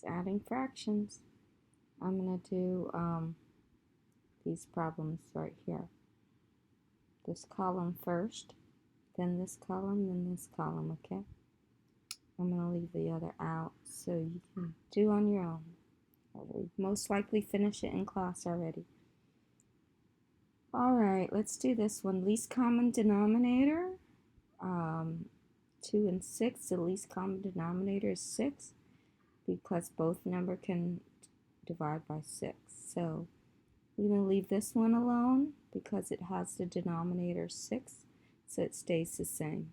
Adding fractions. I'm going to do these problems right here. This column first, then this column, then this column, okay? I'm going to leave the other out so you can do on your own. We'll most likely finish it in class already. Alright, let's do this one. Least common denominator, 2 and 6. The least common denominator is 6 because both number can divide by 6. So we're going to leave this one alone because it has the denominator 6, so it stays the same.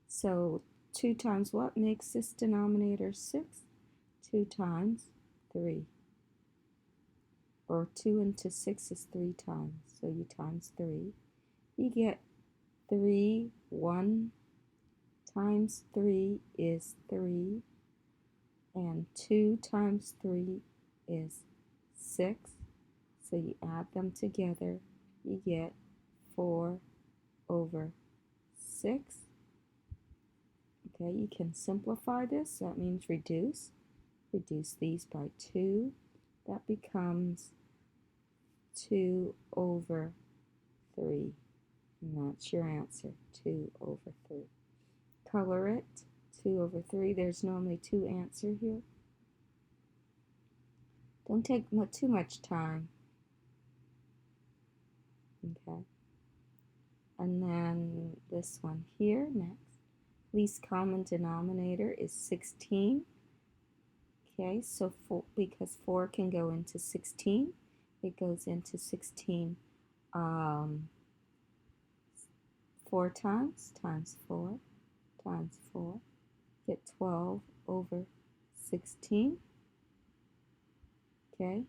So 2 times what makes this denominator 6? 2 times 3. Or 2 into 6 is 3 times, so you times 3. You get 3. 1 times 3 is 3. And 2 times 3 is 6. So you add them together, you get 4 over 6. Okay, you can simplify this. That means reduce. Reduce these by 2. That becomes 2 over 3. And that's your answer, 2 over 3. Color it, 2 over 3. There's normally 2 answers here. Don't take too much time. Okay. And then this one here next. Least common denominator is 16. Okay, so because 4 can go into 16, it goes into 16 4 times 4 times 4. Get 12 over 16. Okay,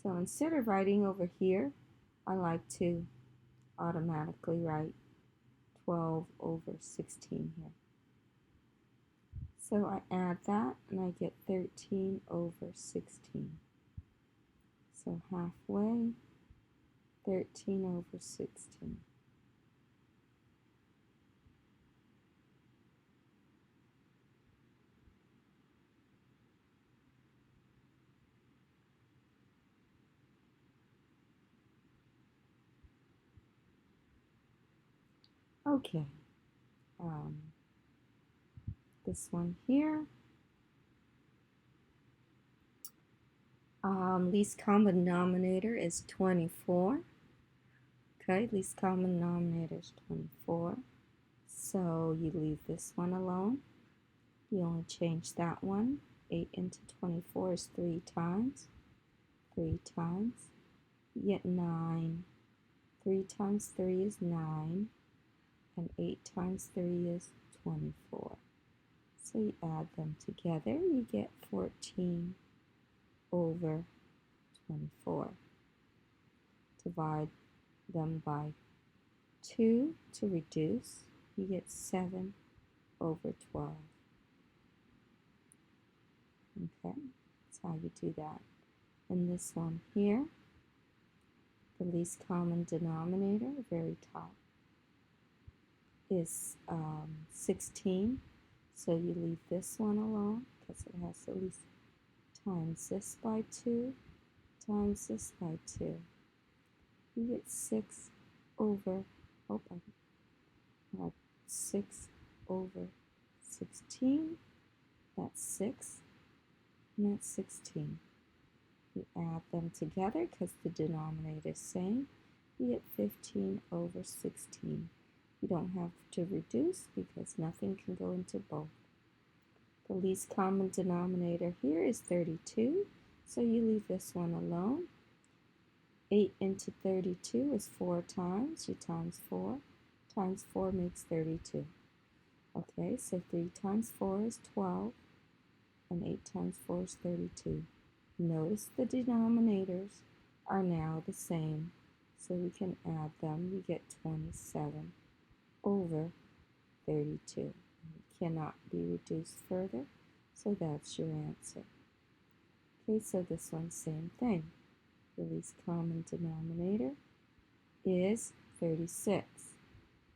so instead of writing over here, I like to automatically write 12 over 16 here. So I add that and I get 13 over 16. So halfway, 13 over 16. Okay, this one here. Least common denominator is 24. Okay, least common denominator is 24. So you leave this one alone. You only change that one. 8 into 24 is 3 times. 3 times. You get 9. 3 times 3 is 9. And 8 times 3 is 24. So you add them together. You get 14 over 24. Divide them by 2 to reduce. You get 7 over 12. Okay, that's how you do that. And this one here, the least common denominator, very top, is 16. So you leave this one alone because it has at least times this by 2 times this by 2. You get 6 over, 6 over 16. That's 6. And that's 16. You add them together because the denominator is same. You get 15 over 16. You don't have to reduce because nothing can go into both. The least common denominator here is 32, so you leave this one alone. 8 into 32 is 4 times. You times 4. Times 4 makes 32. Okay, so 3 times 4 is 12. And 8 times 4 is 32. Notice the denominators are now the same, so we can add them. You get 27 over 32. It cannot be reduced further, so that's your answer. Okay, so this one's same thing. The least common denominator is 36.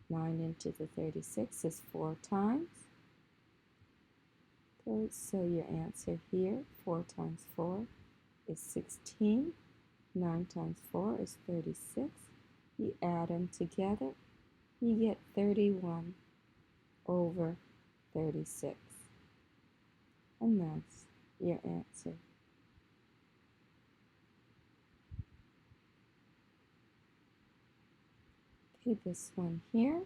9 into the 36 is 4 times. Okay, so your answer here, 4 times 4 is 16. 9 times 4 is 36. You add them together, you get 31 over 36. And that's your answer. Okay, this one here,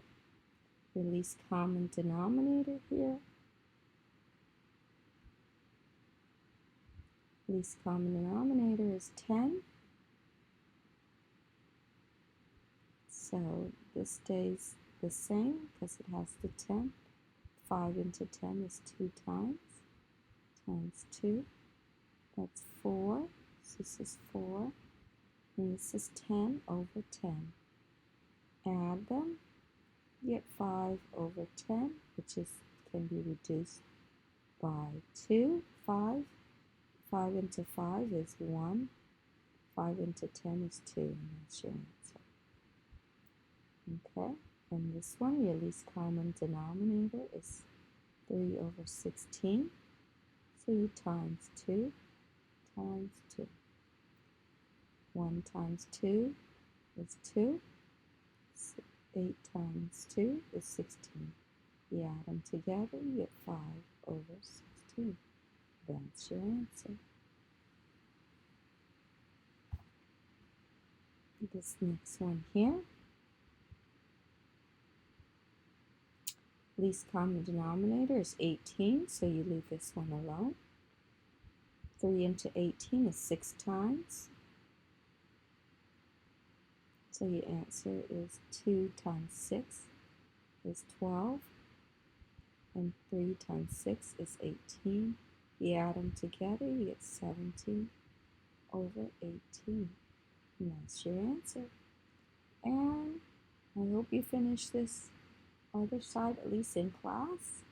your least common denominator here. Least common denominator is 10. So this stays the same because it has the 10. 5 into 10 is 2 times. Times 2. That's 4. So this is 4. And this is 10 over 10. Add them. You get 5 over 10, which can be reduced by 2. 5. 5 into 5 is 1. 5 into 10 is 2. And that's your answer. Okay. And this one, your least common denominator is 3 over 16. So you times 2 times 2. 1 times 2 is 2. 8 times 2 is 16. You add them together, you get 5 over 16. That's your answer. This next one here, least common denominator is 18, so you leave this one alone. 3 into 18 is 6 times. So your answer is 2 times 6 is 12. And 3 times 6 is 18. You add them together, you get 17 over 18. And that's your answer. And I hope you finish this other side, at least in class.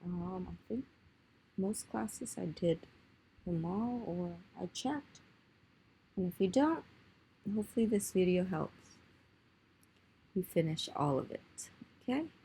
I think most classes I did them all, or I checked. And if you don't, hopefully this video helps you finish all of it. Okay?